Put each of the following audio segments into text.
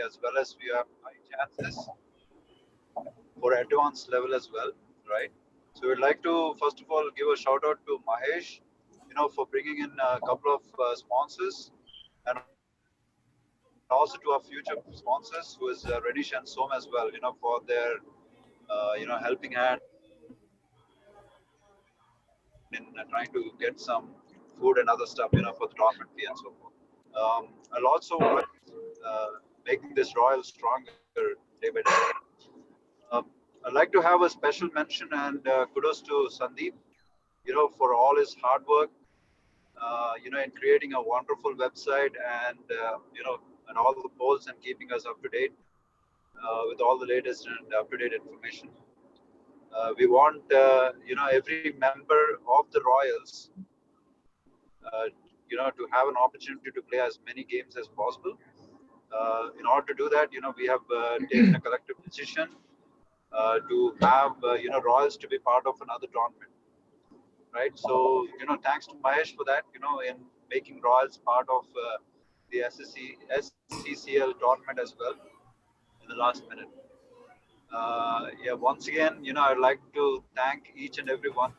as well as we have high chances for advanced level as well, right? So we'd like to first of all give a shout out to Mahesh, for bringing in a couple of sponsors, and also to our future sponsors, who is Renish and Som as well, for their helping hand in trying to get some food and other stuff, for the tournament fee and so forth. I'll also would like making this Royal stronger day by day. I'd like to have a special mention and kudos to Sandeep, for all his hard work, in creating a wonderful website and, and all the polls and keeping us up to date with all the latest and up to date information. We want, every member of the Royals, to have an opportunity to play as many games as possible. In order to do that, we have taken a collective decision to have, Royals to be part of another tournament, right? So, thanks to Mahesh for that, in making Royals part of the SSCL tournament as well in the last minute. Once again, I'd like to thank each and every one,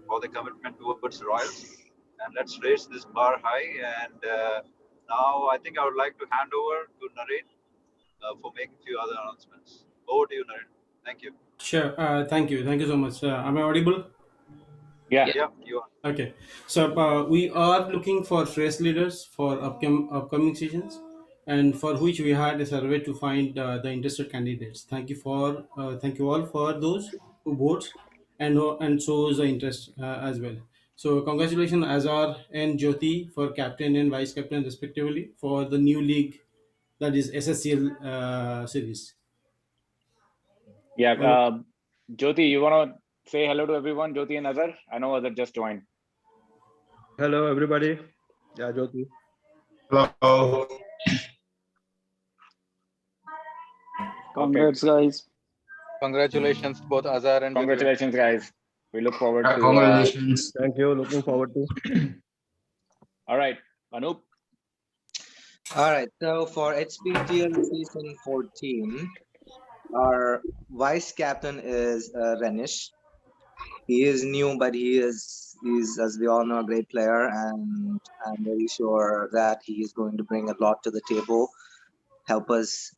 for the commitment towards Royals. And let's raise this bar high. And now I think I would like to hand over to Naren for making a few other announcements. Over to you, Naren. Thank you. Sure. Thank you. Thank you so much. Am I audible? Yeah. Yeah, you are. Okay. So we are looking for fresh leaders for upcoming seasons, and for which we had a survey to find the interested candidates. Thank you all for those who votes and shows the interest as well. So congratulations Azar and Jyoti for captain and vice captain respectively for the new league, that is SSCL series. Yeah. Uh, Jyoti, you want to say hello to everyone? Jyoti and Azhar? I know Azhar just joined. Hello, everybody. Yeah, Jyoti. Hello. Congrats, guys. Congratulations, both Azhar and Jyoti. Congratulations, guys. We look forward to. Congratulations. Thank you. Looking forward to. All right, Anup. All right. So for HPTL season 14, our vice captain is Renish. He is new, but he's, as we all know, a great player, and I'm very sure that he is going to bring a lot to the table, help us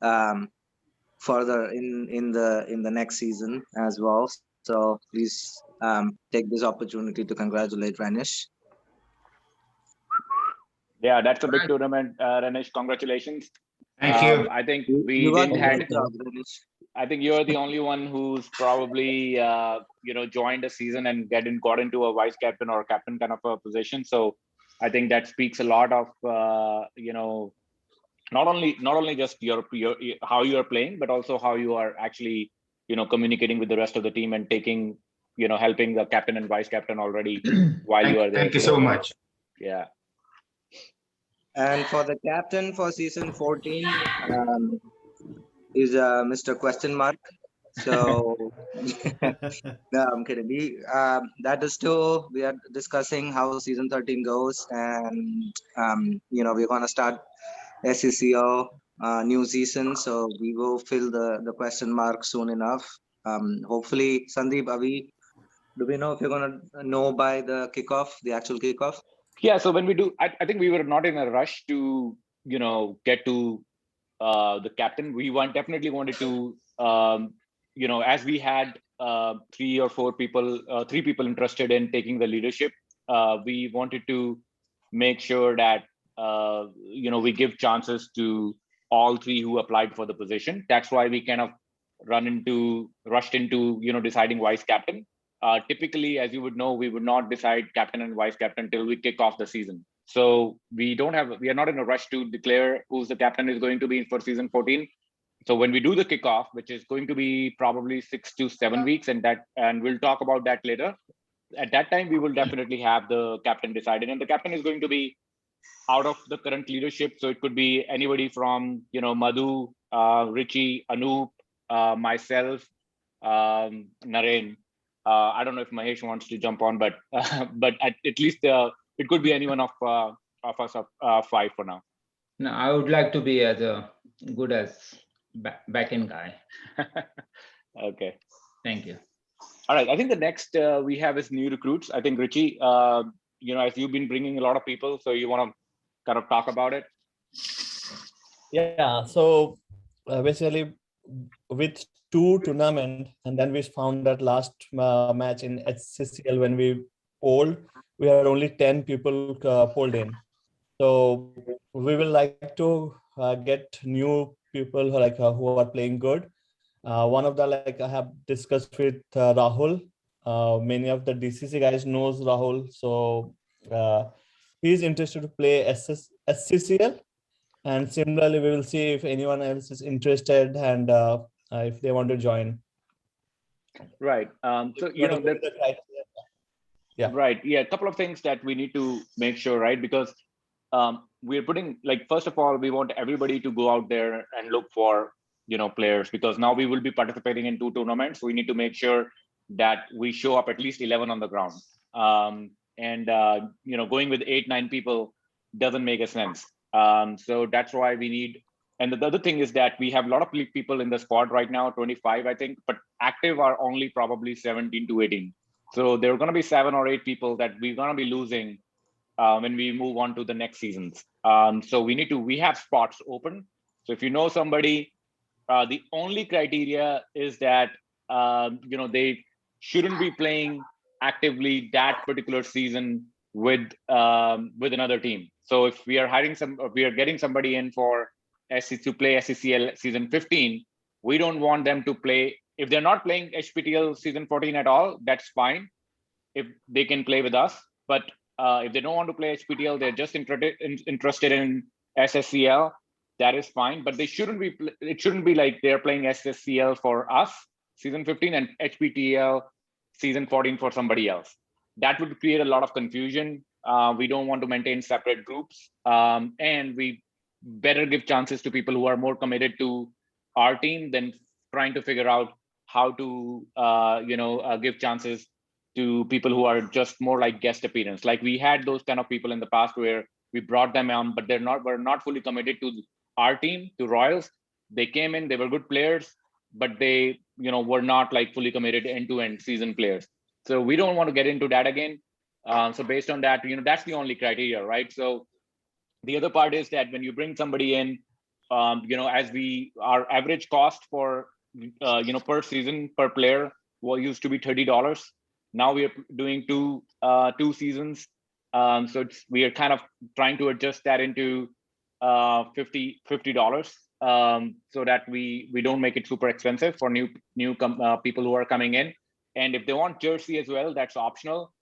further in the next season as well. So please take this opportunity to congratulate Renish. Yeah, that's a big tournament, Renish. Congratulations. Thank you. I think we You got didn't a had. great job, Renish. I think you're the only one who's probably joined a season and got into a vice captain or captain kind of a position. So I think that speaks a lot of not only just your how you are playing, but also how you are actually communicating with the rest of the team and taking helping the captain and vice captain already while you are there. Thank you so much. Yeah. And for the captain for season 14 is Mr. Question Mark. So no, I'm kidding. That is still, we are discussing how season 13 goes, and we're gonna start SSCL new season, so we will fill the question mark soon enough. Hopefully, Sandeep, do we know if you're gonna know by the actual kickoff? Yeah, so when we do, I think we were not in a rush to, get to the captain. We definitely wanted to, as we had 3 people interested in taking the leadership, we wanted to make sure that, we give chances to all 3 who applied for the position. That's why we kind of rushed into, deciding vice captain. Typically, as you would know, we would not decide captain and vice captain until we kick off the season. So we are not in a rush to declare who's the captain is going to be for season 14. So when we do the kickoff, which is going to be probably 6 to 7 weeks, and we'll talk about that later. At that time, we will definitely have the captain decided, and the captain is going to be out of the current leadership. So it could be anybody from Madhu, Richie, Anup, myself, Naren. I don't know if Mahesh wants to jump on, but at least it could be anyone of us of 5 for now. No, I would like to be as a good as back-end guy. Okay. Thank you. All right. I think the next we have is new recruits. I think Richie, as you've been bringing a lot of people, so you want to kind of talk about it. Yeah, so basically with 2 tournament, and then we found that last match in SSCL when we polled, we had only 10 people polled in. So we will like to get new people who are playing good. One of the I have discussed with Rahul. Many of the DCC guys knows Rahul, so he's interested to play SCCL. And similarly, we will see if anyone else is interested and if they want to join. Right. So yeah. Right. Yeah. A couple of things that we need to make sure, right? Because we're putting first of all, we want everybody to go out there and look for players, because now we will be participating in 2 tournaments. We need to make sure that we show up at least 11 on the ground. And going with 8-9 people doesn't make a sense. So that's why we need. And the other thing is that we have a lot of people in the squad right now, 25, I think, but active are only probably 17 to 18. So there are going to be 7 or 8 people that we're going to be losing when we move on to the next seasons. So we have spots open. So if you know somebody, the only criteria is that they shouldn't be playing actively that particular season with another team. So if we are getting somebody in for to play SSCL season 15, we don't want them to play. If they're not playing HPTL season 14 at all, that's fine. If they can play with us, but if they don't want to play HPTL, they're just interested in SSCL, that is fine. But they shouldn't be. It shouldn't be like they're playing SSCL for us season 15 and HPTL season 14 for somebody else. That would create a lot of confusion. We don't want to maintain separate groups, and we better give chances to people who are more committed to our team than trying to figure out how to give chances to people who are just more like guest appearance. Like we had those kind of people in the past where we brought them on, but were not fully committed to our team, to Royals. They came in, they were good players, but they were not fully committed end-to-end season players. So we don't want to get into that again. So based on that, that's the only criteria, right? So the other part is that when you bring somebody in, as our average cost for per season per player used to be $30. Now we are doing two seasons, so we are kind of trying to adjust that into $50, so that we don't make it super expensive for new people who are coming in. And if they want jersey as well, that's optional.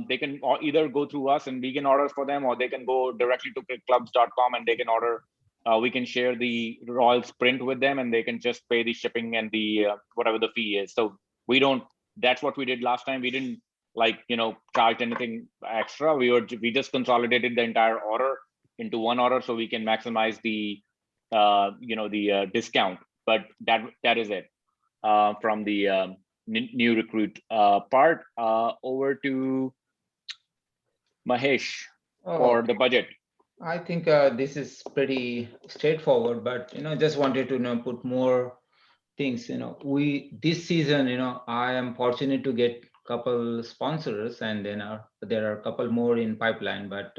They can either go through us and we can order for them, or they can go directly to kickclubs.com and they can order. We can share the Royals print with them, and they can just pay the shipping and the whatever the fee is. So we don't. That's what we did last time. We didn't charge anything extra. We just consolidated the entire order into one order so we can maximize the discount. But that is it from the new recruit part. Over to Mahesh for the budget. I think this is pretty straightforward, but just wanted to put more things. This season, I am fortunate to get couple sponsors, and then there are a couple more in pipeline, but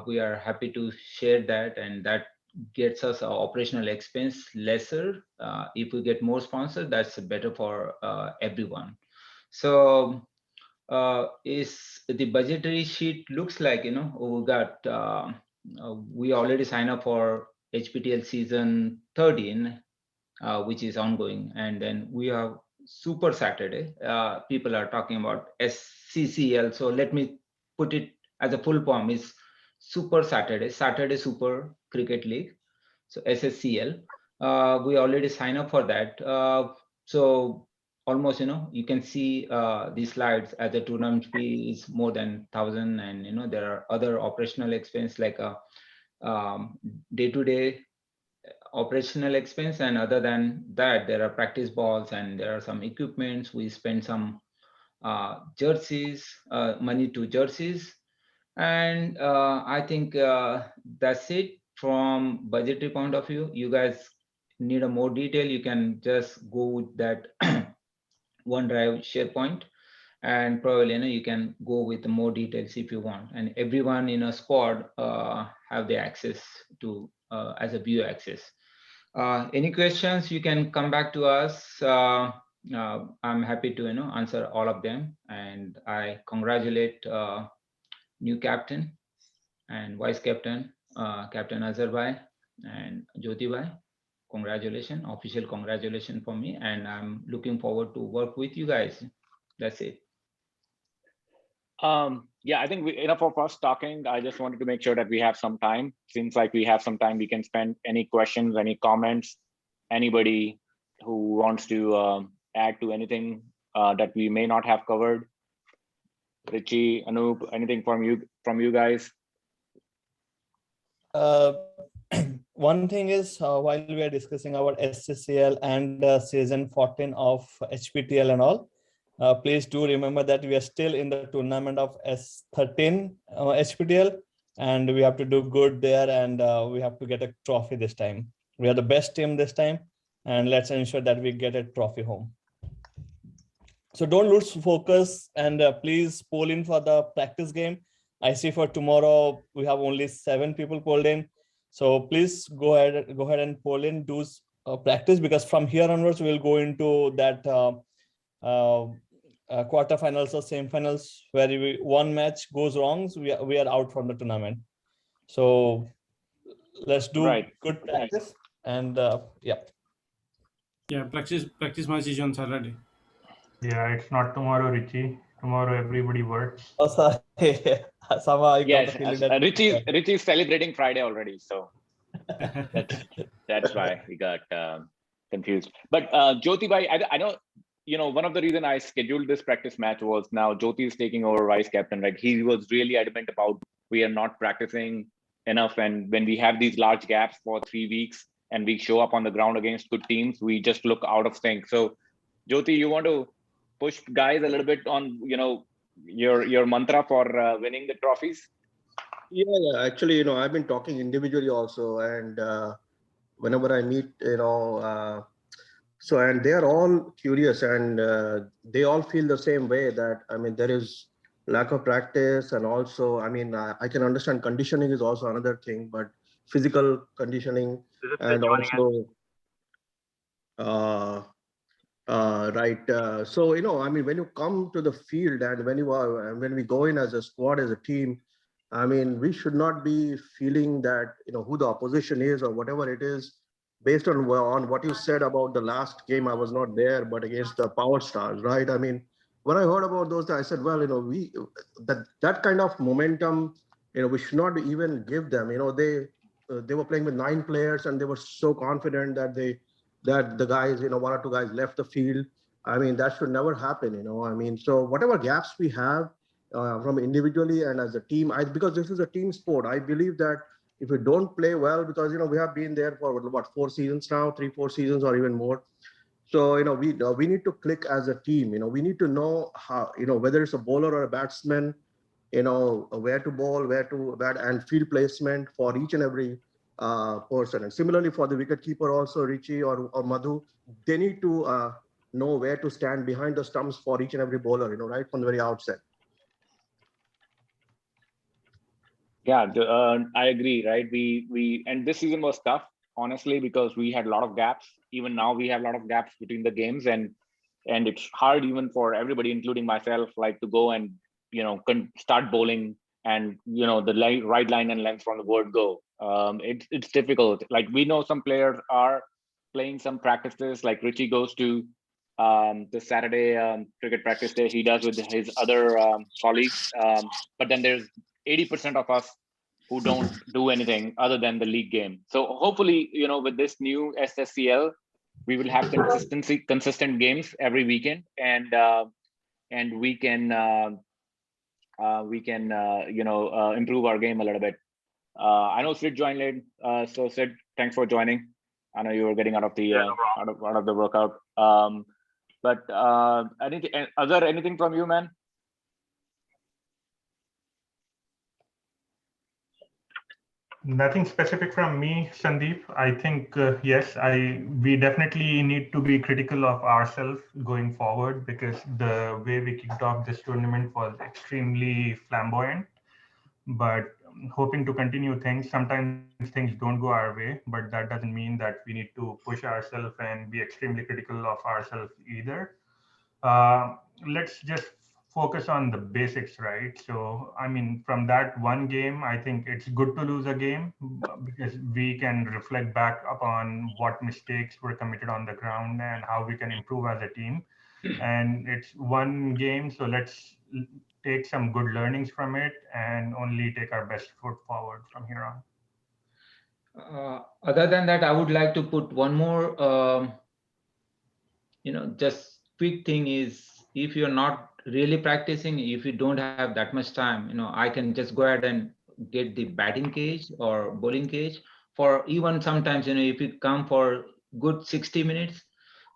we are happy to share that, and that gets us our operational expense lesser. If we get more sponsors, that's better for everyone. So is the budgetary sheet looks like we got we already signed up for HPTL season 13, which is ongoing, and then we have Super Saturday. People are talking about SCCL, so let me put it as a full form: is Super Saturday Super Cricket League, so SSCL. We already signed up for that, so almost you can see these slides as the tournament fee is more than 1,000, and there are other operational expense like a day-to-day operational expense, and other than that there are practice balls and there are some equipments. We spend some jerseys, money to jerseys, and I think that's it from budgetary point of view, you guys need a more detail, you can just go with that OneDrive SharePoint, and probably you can go with more details if you want. And everyone in a squad have the access to as a view access. Any questions, you can come back to us. I'm happy to answer all of them, and I congratulate new captain and vice captain, Captain Azhar and Jyoti. Congratulations, official congratulations for me, and I'm looking forward to work with you guys. That's it. Yeah, I think enough of us talking. I just wanted to make sure that we have some time. Seems like we have some time. We can spend any questions, any comments, anybody who wants to add to anything that we may not have covered. Richie, Anup, anything from you guys? One thing is, while we are discussing our SSCL and season 14 of HPTL and all, please do remember that we are still in the tournament of S13 HPTL, and we have to do good there, and we have to get a trophy this time. We are the best team this time, and let's ensure that we get a trophy home. So don't lose focus, and please poll in for the practice game. I see for tomorrow we have only 7 people polled in. So please go ahead and poll in, do practice, because from here onwards we'll go into that quarterfinals or semifinals where one match goes wrong, so we are out from the tournament. So let's do good practice, and yeah. Yeah, practice match is on Saturday. Yeah, it's not tomorrow, Richie. Tomorrow everybody works. Oh, sorry. Somehow I got the Yes, feeling that Richie is celebrating Friday already, so that's why we got confused. But Jyoti bhai, I know, one of the reason I scheduled this practice match was now Jyoti is taking over vice captain, right? He was really adamant about we are not practicing enough, and when we have these large gaps for 3 weeks and we show up on the ground against good teams, we just look out of sync. So Jyoti, you want to push guys a little bit on your mantra for winning the trophies? Yeah, actually, I've been talking individually also, and whenever I meet, and they are all curious, and they all feel the same way, that there is lack of practice, and also I can understand conditioning is also another thing, but physical conditioning, and also right. So when you come to the field, and when we go in as a squad, as a team, we should not be feeling that who the opposition is or whatever it is, based on what you said about the last game. I was not there, but against the Power Stars, right? When I heard about those, I said, well, we that kind of momentum, we should not even give them. They were playing with 9 players, and they were so confident that the guys, 1 or 2 guys left the field. That should never happen. So whatever gaps we have from individually and as a team, because this is a team sport, I believe that if we don't play well, because we have been there for what 4 seasons now, 3-4 seasons or even more. So we need to click as a team. We need to know how, whether it's a bowler or a batsman, where to bowl, where to bat, and field placement for each and every person. And similarly for the wicket keeper also, Richie or Madhu, they need to know where to stand behind the stumps for each and every bowler, right from the very outset. Yeah, I agree, right? We and this season was tough, honestly, because we had a lot of gaps. Even now we have a lot of gaps between the games, and it's hard even for everybody, including myself, like to go and start bowling, and the right line and length from the word go. It's difficult. Like, we know some players are playing some practices, like Richie goes to the Saturday cricket practice day he does with his other colleagues, but then there's 80% of us who don't do anything other than the league game. So hopefully, with this new SSCL, we will have consistent games every weekend, and we can improve our game a little bit. I know Sid joined late, so Sid, thanks for joining. I know you were getting out of the out of the workout. But anything from you, man? Nothing specific from me, Sandeep. I think yes, we definitely need to be critical of ourselves going forward because the way we kicked off this tournament was extremely flamboyant. But hoping to continue things. Sometimes things don't go our way, but that doesn't mean that we need to push ourselves and be extremely critical of ourselves either. Let's just focus on the basics, right? So, I mean, from that one game, I think it's good to lose a game because we can reflect back upon what mistakes were committed on the ground and how we can improve as a team. And it's one game, so let's take some good learnings from it and only take our best foot forward from here on. Other than that, I would like to put one more, just quick thing is if you're not really practicing, if you don't have that much time, I can just go ahead and get the batting cage or bowling cage for even sometimes, if you come for good 60 minutes,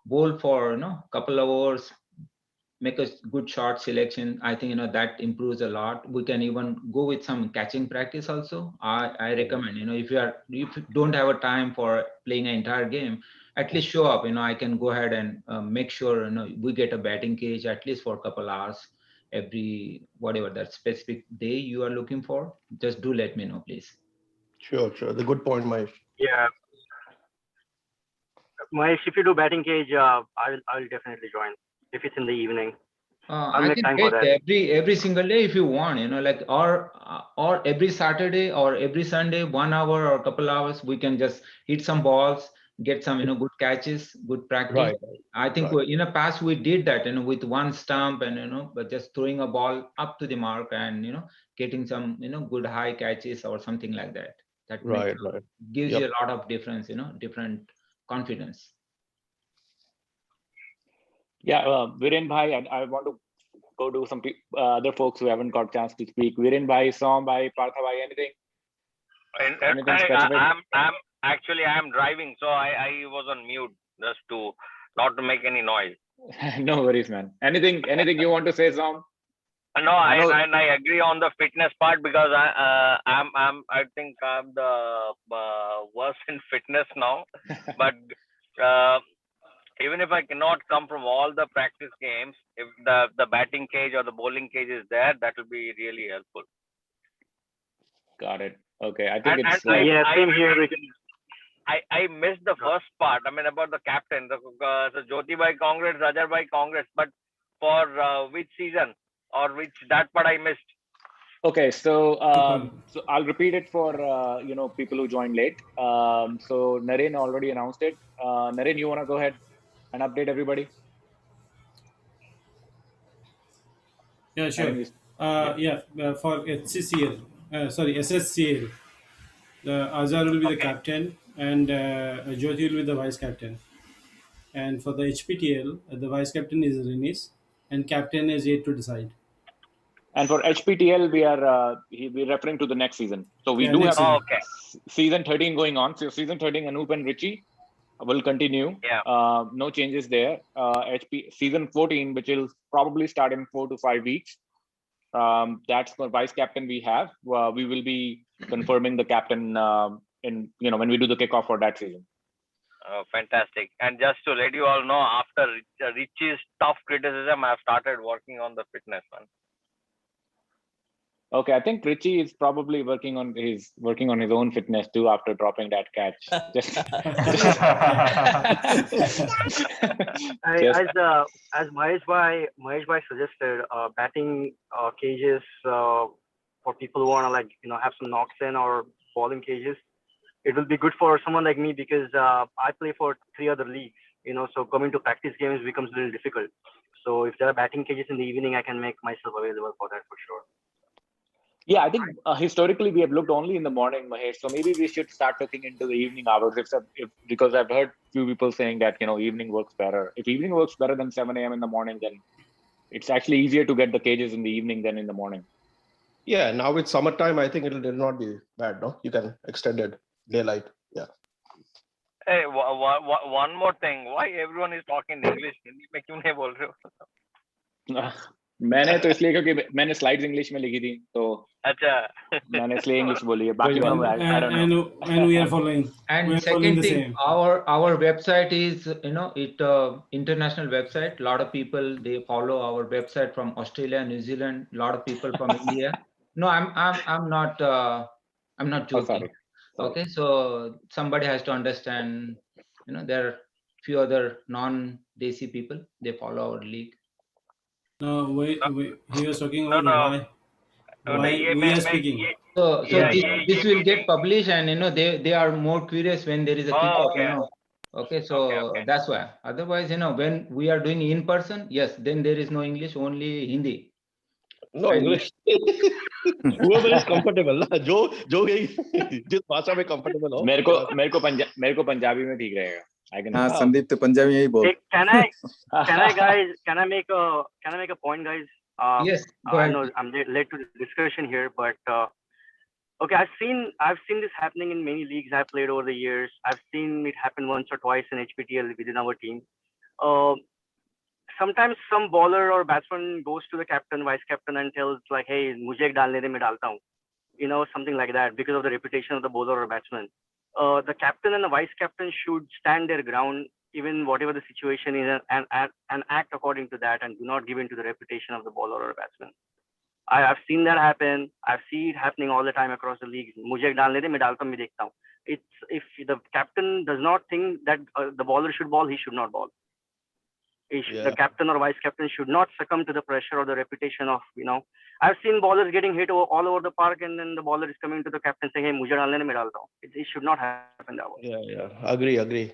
bowl for, couple of hours, make a good shot selection. I think that improves a lot. We can even go with some catching practice also. I recommend, if you don't have a time for playing an entire game, at least show up. I can go ahead and make sure we get a batting cage at least for a couple hours every whatever that specific day you are looking for. Just do let me know, please. Sure. The good point, Mahesh. Yeah, Mahesh, if you do batting cage, I'll definitely join if it's in the evening. I'll I make can time for get that. every single day if you want, like or every Saturday or every Sunday, 1 hour or a couple hours, we can just hit some balls, get some good catches, good practice. Right. I think in the past we did that, with one stump and but just throwing a ball up to the mark and getting some good high catches or something like that. That Right. gives Yep. you a lot of difference, different confidence. Yeah, Viren Bhai, I want to go to some other folks who haven't got a chance to speak. Viren Bhai, Som Bhai, Partha Bhai, anything? Anything specific? I'm driving, so I was on mute just to not to make any noise. No worries, man. Anything you want to say, Som? No, I agree on the fitness part because I think I'm the worst in fitness now. But even if I cannot come from all the practice games, if the batting cage or the bowling cage is there, that will be really helpful. Got it. Okay, I think it's same here. I missed the first part. I mean about the captain, the Jyoti Bhai Congress, Rajar Bhai Congress, but for which season or that part I missed. Okay, so I'll repeat it for people who joined late. So Naren already announced it. Naren, you want to go ahead and update everybody? Yeah, sure. For SSCL, Azhar will be the captain and Jyoti will be the vice captain. And for the HPTL, the vice captain is Renis and captain is yet to decide. And for HPTL, we're referring to the next season. So we do have season 13 going on. So season 13, Anoop and Richie will continue. Yeah. No changes there. Season 14, which will probably start in 4 to 5 weeks. That's the vice captain we have. We will be confirming the captain when we do the kickoff for that season. Oh, fantastic. And just to let you all know, after Richie's tough criticism, I've started working on the fitness one. Okay, I think Richie is probably working on his own fitness too after dropping that catch. As Mahesh Bhai suggested, batting cages for people who want to have some knocks in or bowling cages. It will be good for someone like me because I play for 3 other leagues. So coming to practice games becomes a little difficult. So if there are batting cages in the evening, I can make myself available for that for sure. Yeah, I think historically we have looked only in the morning, Mahesh. So maybe we should start looking into the evening hours. Because I've heard few people saying that evening works better. If evening works better than 7 a.m. in the morning, then it's actually easier to get the cages in the evening than in the morning. Yeah, now with summertime, I think it'll not be bad. No, you can extend it daylight. Yeah. Hey, one more thing. Why everyone is talking English? Hindi mein kyun nahi bol rahe ho? मैंने तो इसलिए क्योंकि मैंने slides English में लिखी थी तो अच्छा मैंने इसलिए इंग्लिश बोली है बाकी and, मैं I don't know. and we are following. And We are following second the thing, same. our website is, it international website. A lot of people, they follow our website from Australia, New Zealand. A lot of people from India. No, I'm not Oh, joking. sorry. Okay, so somebody has to understand. There are few other non-Desi people. They follow our league. No, wait, he was talking No, about no. why ये we are speaking. So Yeah, this will get published, and they are more curious when there is a kickoff. okay. Okay, so Okay. that's why. Otherwise, when we are doing in person, yes, then there is no English, only Hindi. No And- English. Whoever is comfortable, ना, जो जिस भाषा में comfortable हो. मेरे को पंजाबी में ठीक रहेगा. I can. हाँ संदीप तो पंजाबी में ही बोल. Hey, can I make a point, guys? Yes, go I ahead. know I'm late to the discussion here, but okay, I've seen this happening in many leagues I've played over the years. I've seen it happen once or twice in HPTL within our team. Sometimes some bowler or batsman goes to the captain, vice captain, and tells like, "Hey, mujhe ek dalne de, main dalta hu," something like that, because of the reputation of the bowler or batsman. The captain and the vice captain should stand their ground, even whatever the situation is, and act according to that, and do not give in to the reputation of the bowler or batsman. I've seen that happen. I've seen it happening all the time across the leagues. Mujhe ek dalne de, main dalta hu, main dekhta hu. It's if the captain does not think that the bowler should bowl, he should not bowl. The captain or vice captain should not succumb to the pressure or the reputation of, I've seen bowlers getting hit all over the park, and then the bowler is coming to the captain saying, "Hey, mujhe dalne de, main dalta hu." It should not happen that way. Yeah. Agree.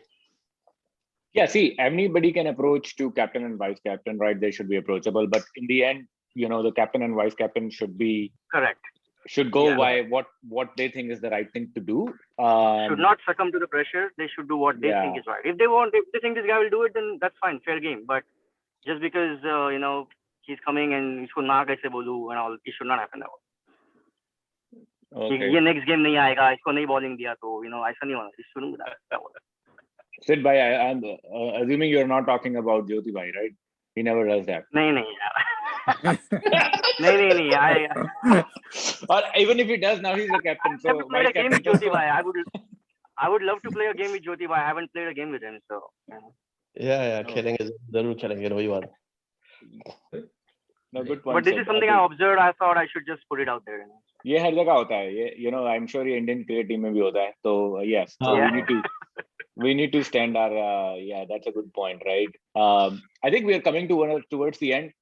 Yeah, see, anybody can approach to captain and vice captain, right? They should be approachable, but in the end, the captain and vice captain should be correct. Should go by what they think is the right thing to do. Should not succumb to the pressure. They should do what they think is right. If they think this guy will do it, then that's fine, fair game. But just because he's coming and isko na kaise bolu and all, it should not happen that way. Okay. ये next game नहीं आएगा, इसको नहीं bowling दिया तो ऐसा नहीं होना. It shouldn't be that way. Sid bhai, I'm assuming you're not talking about Jyoti bhai, right? He never does that. नहीं नहीं. Or even if he does, now he's the captain. So I haven't played a game with Jyoti bhai. I would love to play a game with Jyoti bhai. I haven't played a game with him, so. Yeah, खेलेंगे जरूर खेलेंगे रविवार. No, good point. But this is something I observed. I thought I should just put it out there. ये हर जगह होता है. ये I'm sure ये Indian cricket team में भी होता है. So yes, so we need to stand our. That's a good point, right? I think we are coming towards the end.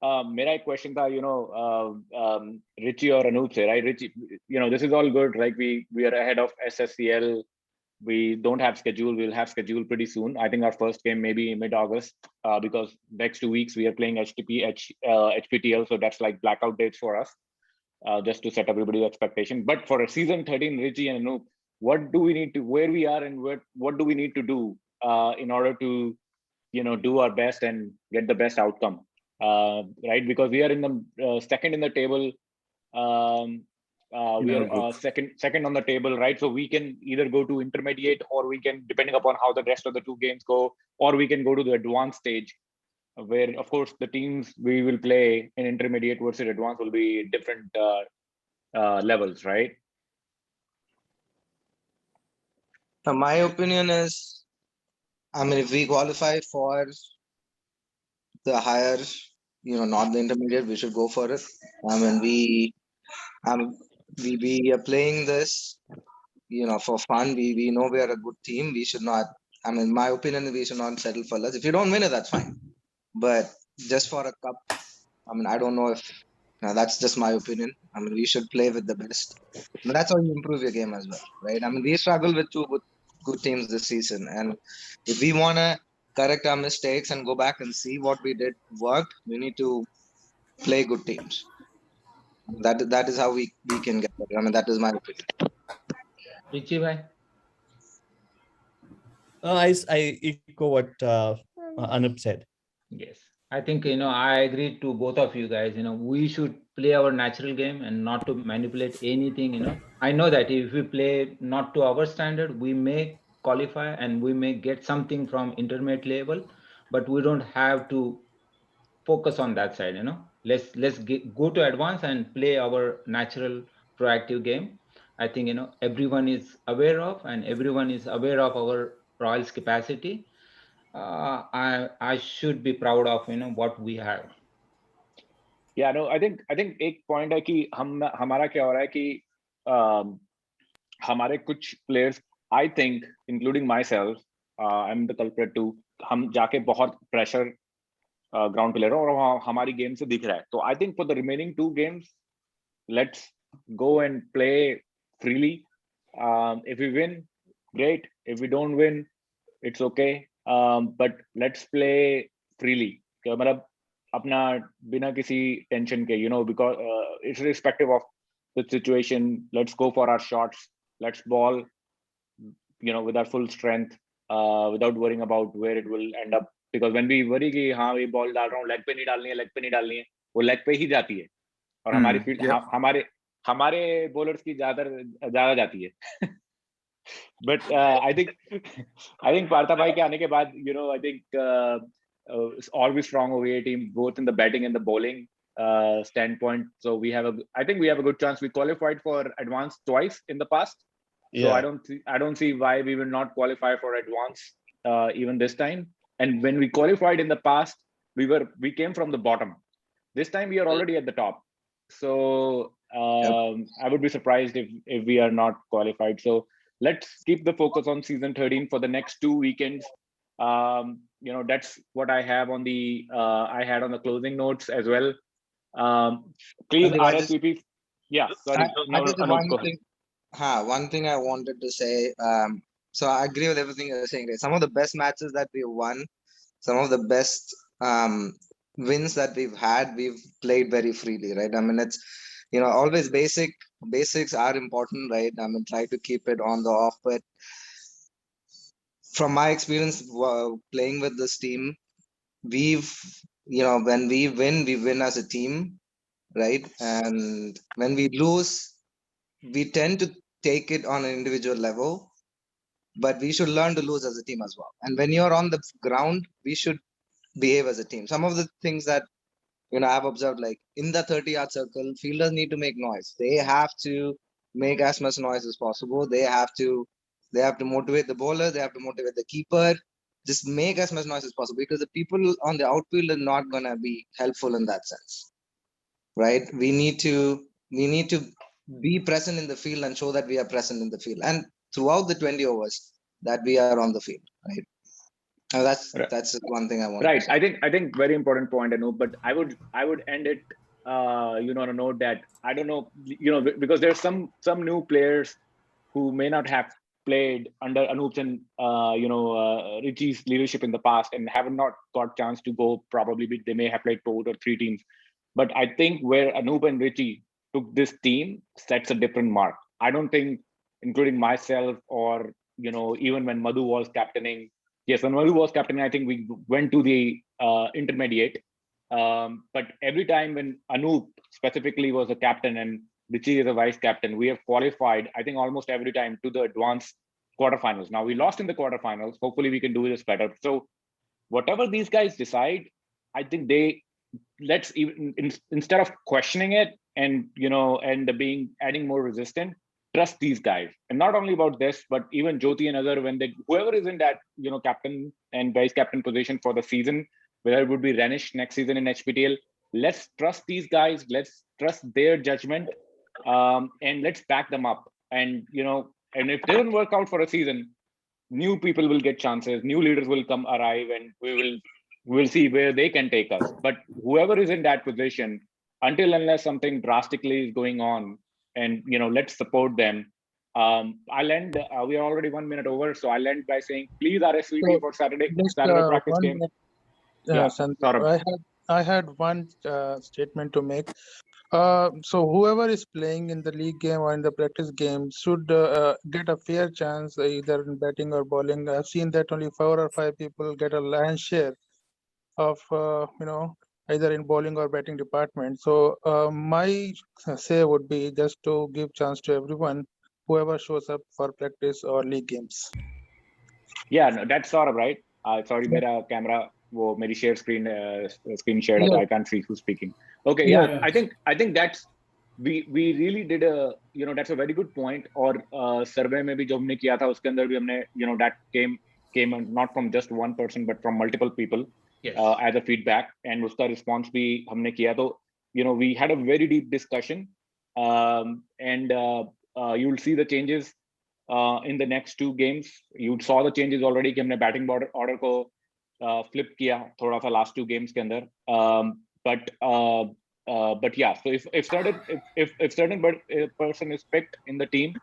मेरा एक question था, Richie or Anup से, right? Richie, this is all good. Like we are ahead of SSCL. We don't have schedule. We'll have schedule pretty soon. I think our first game maybe mid-August, because next 2 weeks we are playing HPTL, so that's like blackout dates for us, just to set everybody's expectation. But for a season 13, Richie and Anup, what do we need to, where we are and what do we need to do in order to, do our best and get the best outcome, right? Because we are in the second in the table. We are second on the table, right? So we can either go to intermediate, or we can, depending upon how the rest of the 2 games go, or we can go to the advanced stage, where of course the teams we will play in intermediate versus advanced will be different levels, right? My opinion is, if we qualify for the higher, not the intermediate, we should go for it. We are playing this, for fun. We know we are a good team. We should not, my opinion is we should not settle for less. If you don't win it, that's fine. But just for a cup, I don't know if, that's just my opinion. We should play with the best. That's how you improve your game as well, right? We struggle with 2 good teams this season. And if we want to correct our mistakes and go back and see what we did worked, we need to play good teams. That is how we can get better. That is my opinion. Richie bhai? I echo what Anup said. Yes, I think, I agree to both of you guys. We should play our natural game and not to manipulate anything. I know that if we play not to our standard, we may qualify and we may get something from intermediate level, but we don't have to focus on that side. let's go to advance and play our natural proactive game. I think everyone is aware of, and everyone is aware of our Royals capacity. I should be proud of what we have. Yeah, no, I think एक point है कि हमारा क्या हो रहा है कि हमारे कुछ players, I think, including myself, I'm the culprit too. हम जाके बहुत pressure ground पे ले रहे हैं और हमारी game से दिख रहा है. So I think for the remaining 2 games, let's go and play freely. If we win, great. If we don't win, it's okay. But let's play freely. मतलब अपना बिना किसी tension के, because it's irrespective of the situation. Let's go for our shots. Let's ball, with our full strength, without worrying about where it will end up. Because when we worry कि हाँ ये ball डाल रहा हूँ, leg पे नहीं डालनी है, वो leg पे ही जाती है. और हमारी फील्ड हमारे bowlers की ज्यादा जाती है. But I think Partha bhai के आने के बाद, I think it's always strong OVA team, both in the batting and the bowling standpoint. So I think we have a good chance. We qualified for advance twice in the past. So I don't see why we will not qualify for advance even this time. And when we qualified in the past, we came from the bottom. This time we are already at the top. So I would be surprised if we are not qualified. So let's keep the focus on season 13 for the next 2 weekends. That's what I have on the I had on the closing notes as well. Please RSVP. Yeah, sorry. One thing I wanted to say. So I agree with everything you're saying. Right? Some of the best matches that we won, some of the best wins that we've played very freely, right? I mean, it's always basics are important, right? I mean, try to keep it on the off. But from my experience playing with this team, when we win as a team, right? And when we lose, we tend to take it on an individual level, but we should learn to lose as a team as well. And when you're on the ground, we should behave as a team. Some of the things that I've observed, like in the 30-yard circle, fielders need to make noise. They have to make as much noise as possible. They have to motivate the bowler. They have to motivate the keeper. Just make as much noise as possible, because the people on the outfield are not gonna be helpful in that sense, right? We need to be present in the field and show that we are present in the field, and throughout the 20 overs that we are on the field, right? That's one thing I want. Right. I think very important point, Anup. But I would end it, on a note that I don't know, because there's some new players who may not have played under Anoop's and Richie's leadership in the past and have not got chance to go. Probably they may have played 2 or 3 teams. But I think where Anoop and Richie took this team sets a different mark. I don't think, including myself or even when Madhu was captaining. Yes, when Madhu was captain, I think we went to the intermediate. But every time when Anoop specifically was a captain and Richie is a vice captain, we have qualified, I think, almost every time to the advanced quarterfinals. Now, we lost in the quarterfinals. Hopefully, we can do this better. So whatever these guys decide, I think let's even, instead of questioning it and, and adding more resistance, trust these guys. And not only about this, but even Jyoti and other, whoever is in that, captain and vice captain position for the season, whether it would be Renish next season in HPTL, let's trust these guys. Let's trust their judgment, and let's back them up. And, and if it doesn't work out for a season, new people will get chances, new leaders will arrive, and we'll see where they can take us. But whoever is in that position, until unless something drastically is going on, and let's support them. I'll end. We are already 1 minute over, so I'll end by saying, please RSVP for Saturday practice game. Yeah, I had one statement to make. So whoever is playing in the league game or in the practice game should get a fair chance, either in batting or bowling. I've seen that only 4 or 5 people get a lion's share of either in bowling or batting department. So my say would be just to give chance to everyone, whoever shows up for practice or league games. Yeah, no, that's sort of right. Sorry, my camera, मेरी share screen shared, I can't see who's speaking. Okay, Yeah, yeah, yeah. I think that's we really did a, you know, that's a very good point. और survey में भी जो हमने किया था उसके अंदर भी हमने, you know, that came not from just one person but from multiple people Yes. as a feedback, and उसका response भी हमने किया. तो you know, we had a very deep discussion, and you'll see the changes in the next two games. You saw the changes already कि हमने batting order को flip किया थोड़ा सा last two games के अंदर, but yeah, so if certain person is picked in the team,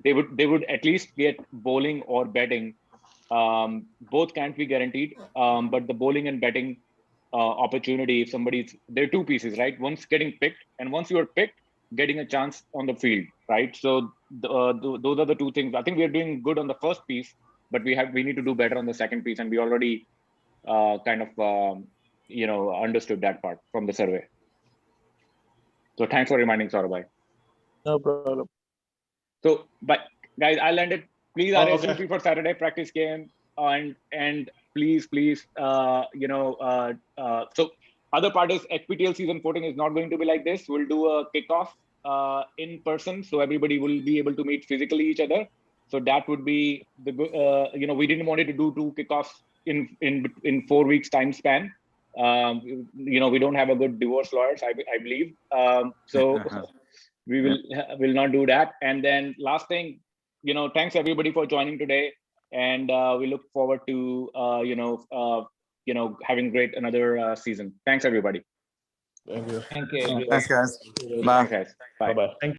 they would at least get bowling or batting. Both can't be guaranteed, but the bowling and batting opportunity, if somebody's, there are two pieces, right? One's getting picked, and once you are picked, getting a chance on the field, right? So those are the two things. I think we are doing good on the first piece, but we need to do better on the second piece, and we already kind of you know, understood that part from the survey. So thanks for reminding, Saurabh. No problem. So, but guys, I'll end it. Please Oh, RSVP okay. for Saturday practice game, and please, you know, so other part is HPTL season 14 is not going to be like this. We'll do a kickoff in person, so everybody will be able to meet physically each other. So that would be the you know, we didn't want it to do two kickoffs in 4 weeks time span. You know, we don't have a good divorce lawyers, I believe. So we will not do that. And then last thing, you know, thanks everybody for joining today, and we look forward to you know, having great another season. Thanks everybody. Thank you. Thank you, everyone. Thanks, guys. Thanks Bye. guys. Bye. Bye-bye. Thank